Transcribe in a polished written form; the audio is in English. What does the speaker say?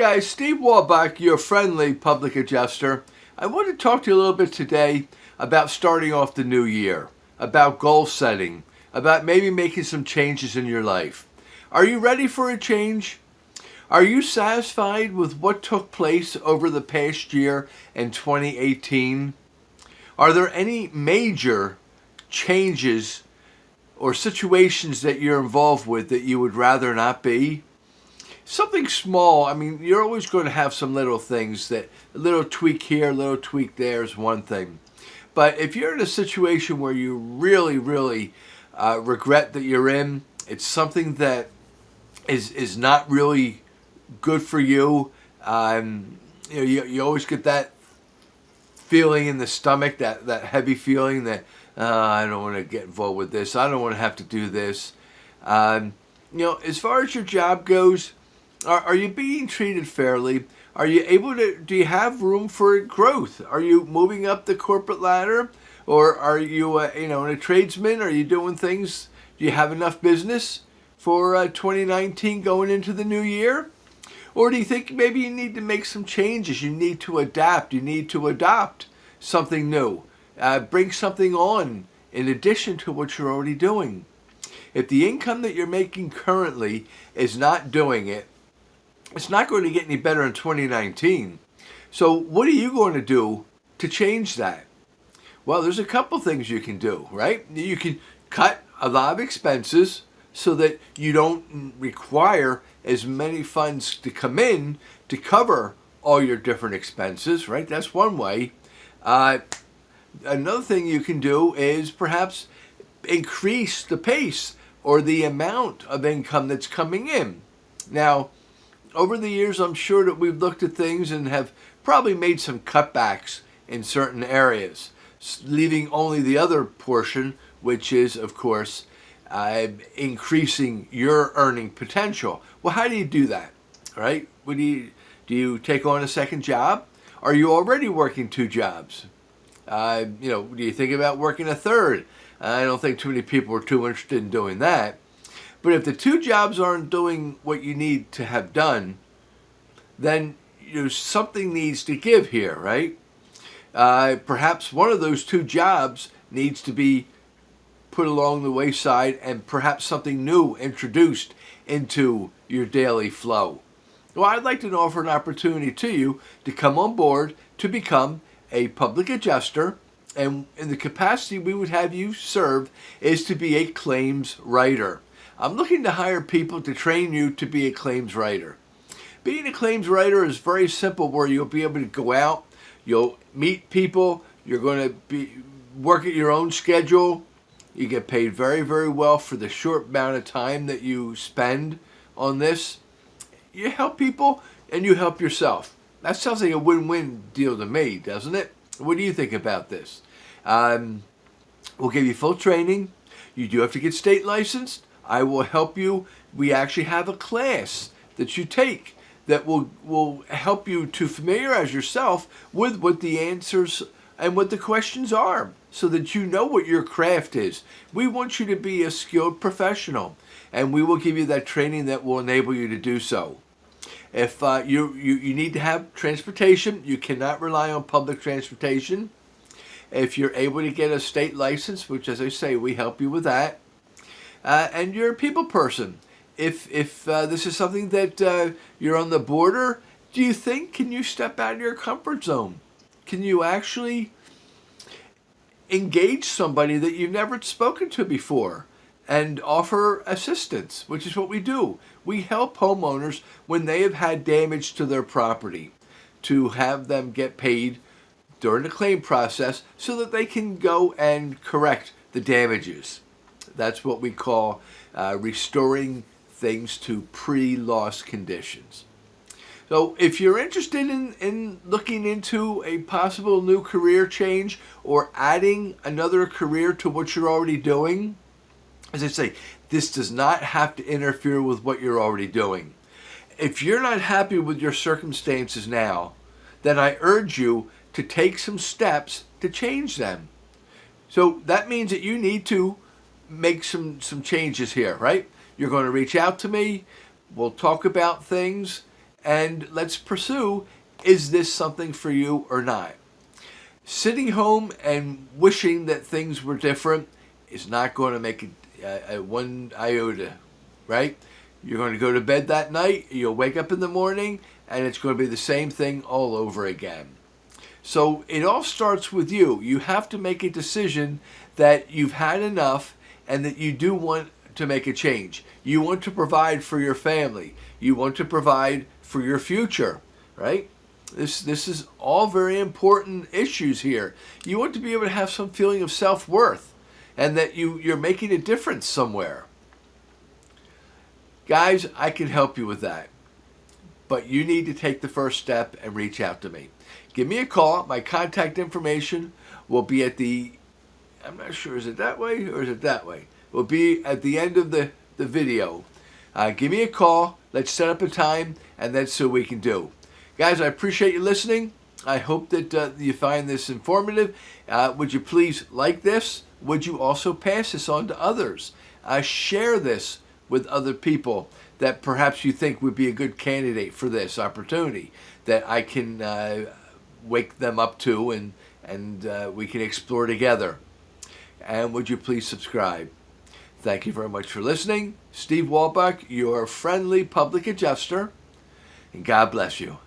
guys, Steve Wolbach, your friendly public adjuster. I want to talk to you a little bit today about starting off the new year, about goal setting, about maybe making some changes in your life. Are you ready for a change? Are you satisfied with what took place over the past year in 2018? Are there any major changes or situations that you're involved with that you would rather not be? Something small. I mean, you're always going to have some little things that a little tweak here, a little tweak there is one thing. But if you're in a situation where you really regret that you're in, it's something that is not really good for you. You always get that feeling in the stomach, that heavy feeling that I don't want to get involved with this. I don't want to have to do this. As far as your job goes, are you being treated fairly? Are you able to, do you have room for growth? Are you moving up the corporate ladder? Or are you, a tradesman? Are you doing things, do you have enough business for 2019 going into the new year? Or do you think maybe you need to make some changes? You need to adapt. You need to adopt something new. Bring something on in addition to what you're already doing. If the income that you're making currently is not doing it, it's not going to get any better in 2019. So what are you going to do to change that? Well, there's a couple things you can do, right? You can cut a lot of expenses so that you don't require as many funds to come in to cover all your different expenses, right? That's one way. Another thing you can do is perhaps increase the pace or the amount of income that's coming in. Now, over the years, I'm sure that we've looked at things and have probably made some cutbacks in certain areas, leaving only the other portion, which is, of course, increasing your earning potential. Well, how do you do that, right? Do you take on a second job? Are you already working two jobs? Do you think about working a third? I don't think too many people are too interested in doing that. But if the two jobs aren't doing what you need to have done, then something needs to give here, right? Perhaps one of those two jobs needs to be put along the wayside and perhaps something new introduced into your daily flow. Well, I'd like to offer an opportunity to you to come on board to become a public adjuster, and in the capacity we would have you serve is to be a claims writer. I'm looking to hire people to train you to be a claims writer. Being a claims writer is very simple, where you'll be able to go out, you'll meet people, you're going to work at your own schedule. You get paid very well for the short amount of time that you spend on this. You help people and you help yourself. That sounds like a win-win deal to me, doesn't it? What do you think about this? We'll give you full training. You do have to get state licensed. I will help you. We actually have a class that you take that will help you to familiarize yourself with what the answers and what the questions are, so that you know what your craft is. We want you to be a skilled professional, and we will give you that training that will enable you to do so. If you need to have transportation, you cannot rely on public transportation. If you're able to get a state license, which, as I say, we help you with that, and you're a people person. If this is something that you're on the border, do you think, can you step out of your comfort zone? Can you actually engage somebody that you've never spoken to before and offer assistance, which is what we do? We help homeowners when they have had damage to their property to have them get paid during the claim process so that they can go and correct the damages. That's what we call restoring things to pre-loss conditions. So if you're interested in looking into a possible new career change or adding another career to what you're already doing, as I say, this does not have to interfere with what you're already doing. If you're not happy with your circumstances now, then I urge you to take some steps to change them. So that means that you need to make some changes here, right? You're going to reach out to me. We'll talk about things, and let's pursue, is this something for you or not? Sitting home and wishing that things were different is not going to make it one iota, right? You're going to go to bed that night, you'll wake up in the morning, and it's going to be the same thing all over again. So it all starts with you. You have to make a decision that you've had enough and that you do want to make a change. You want to provide for your family. You want to provide for your future, right? This is all very important issues here. You want to be able to have some feeling of self-worth and that you're making a difference somewhere. Guys, I can help you with that. But you need to take the first step and reach out to me. Give me a call. My contact information will be at I'm not sure, is it that way or is it that way? It will be at the end of the video. Give me a call. Let's set up a time, and that's so we can do. Guys, I appreciate you listening. I hope that you find this informative. Would you please like this? Would you also pass this on to others? Share this with other people that perhaps you think would be a good candidate for this opportunity that I can wake them up to and we can explore together. And would you please subscribe? Thank you very much for listening. Steve Wolbach, your friendly public adjuster, and God bless you.